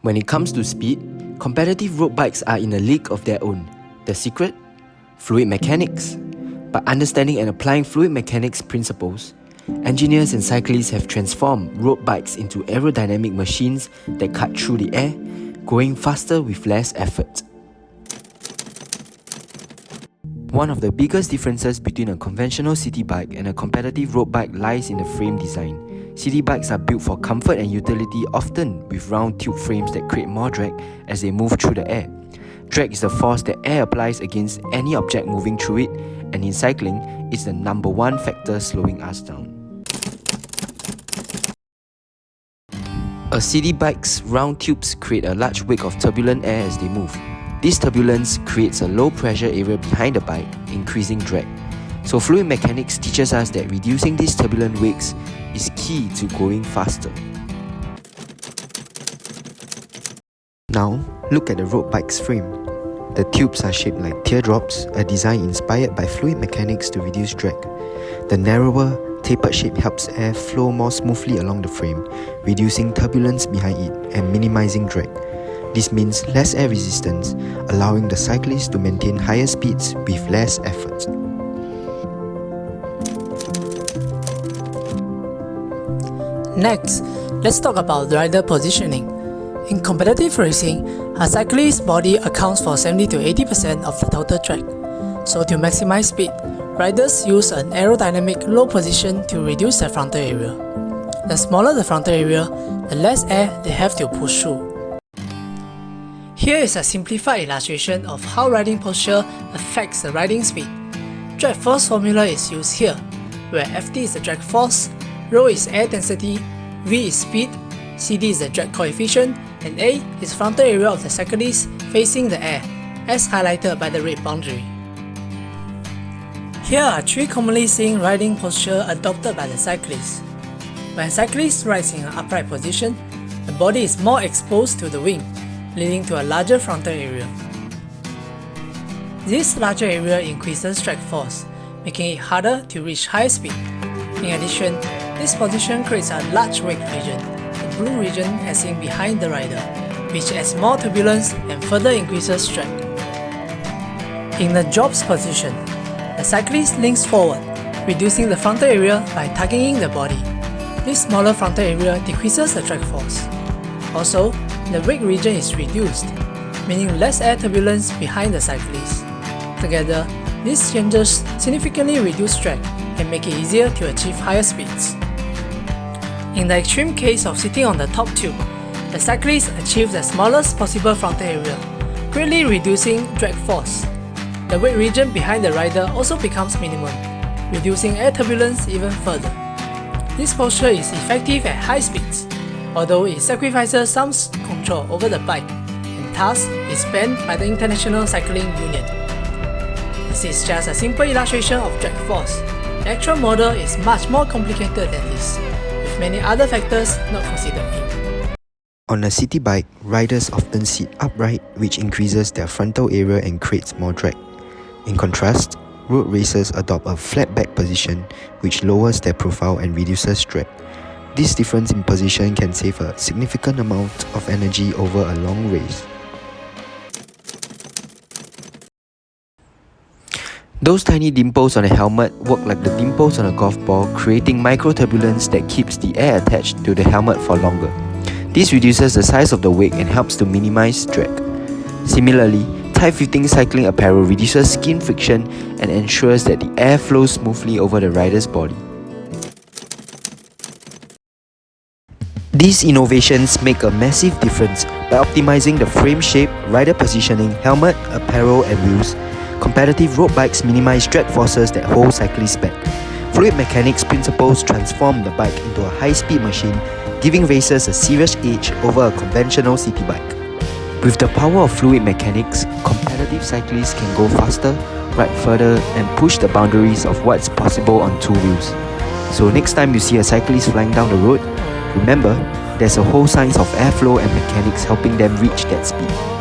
When it comes to speed, competitive road bikes are in a league of their own. The secret? Fluid mechanics. By understanding and applying fluid mechanics principles, engineers and cyclists have transformed road bikes into aerodynamic machines that cut through the air, going faster with less effort. One of the biggest differences between a conventional city bike and a competitive road bike lies in the frame design. City bikes are built for comfort and utility, often with round tube frames that create more drag as they move through the air. Drag is the force that air applies against any object moving through it, and in cycling, it's the number one factor slowing us down. A city bike's round tubes create a large wake of turbulent air as they move. This turbulence creates a low pressure area behind the bike, increasing drag. So fluid mechanics teaches us that reducing these turbulent wakes is key to going faster. Now, look at the road bike's frame. The tubes are shaped like teardrops, a design inspired by fluid mechanics to reduce drag. The narrower, tapered shape helps air flow more smoothly along the frame, reducing turbulence behind it and minimizing drag. This means less air resistance, allowing the cyclist to maintain higher speeds with less effort. Next, let's talk about rider positioning. In competitive racing, a cyclist's body accounts for 70 to 80% of the total track. So to maximize speed, riders use an aerodynamic low position to reduce their frontal area. The smaller the frontal area, the less air they have to push through. Here is a simplified illustration of how riding posture affects the riding speed. Drag force formula is used here, where Ft is the drag force, ρ is air density, V is speed, CD is the drag coefficient, and A is frontal area of the cyclist facing the air, as highlighted by the red boundary. Here are three commonly seen riding posture adopted by the cyclist. When a cyclist rides in an upright position, the body is more exposed to the wind, leading to a larger frontal area. This larger area increases drag force, making it harder to reach high speed. In addition, this position creates a large wake region, the blue region as seen behind the rider, which adds more turbulence and further increases drag. In the jobs position, the cyclist leans forward, reducing the frontal area by tugging the body. This smaller frontal area decreases the drag force. Also, the wake region is reduced, meaning less air turbulence behind the cyclist. Together, these changes significantly reduce drag and make it easier to achieve higher speeds. In the extreme case of sitting on the top tube, the cyclist achieves the smallest possible frontal area, greatly reducing drag force. The wake region behind the rider also becomes minimum, reducing air turbulence even further. This posture is effective at high speeds, although it sacrifices some control over the bike, and thus is banned by the International Cycling Union. This is just a simple illustration of drag force. The actual model is much more complicated than this, with many other factors not considered in. On a city bike, riders often sit upright, which increases their frontal area and creates more drag. In contrast, road racers adopt a flat back position, which lowers their profile and reduces drag. This difference in position can save a significant amount of energy over a long race. Those tiny dimples on a helmet work like the dimples on a golf ball, creating micro-turbulence that keeps the air attached to the helmet for longer. This reduces the size of the wake and helps to minimize drag. Similarly, tight-fitting cycling apparel reduces skin friction and ensures that the air flows smoothly over the rider's body. These innovations make a massive difference by optimizing the frame shape, rider positioning, helmet, apparel and wheels. Competitive road bikes minimize drag forces that hold cyclists back. Fluid mechanics principles transform the bike into a high-speed machine, giving racers a serious edge over a conventional city bike. With the power of fluid mechanics, competitive cyclists can go faster, ride further, and push the boundaries of what's possible on two wheels. So next time you see a cyclist flying down the road, remember, there's a whole science of airflow and mechanics helping them reach that speed.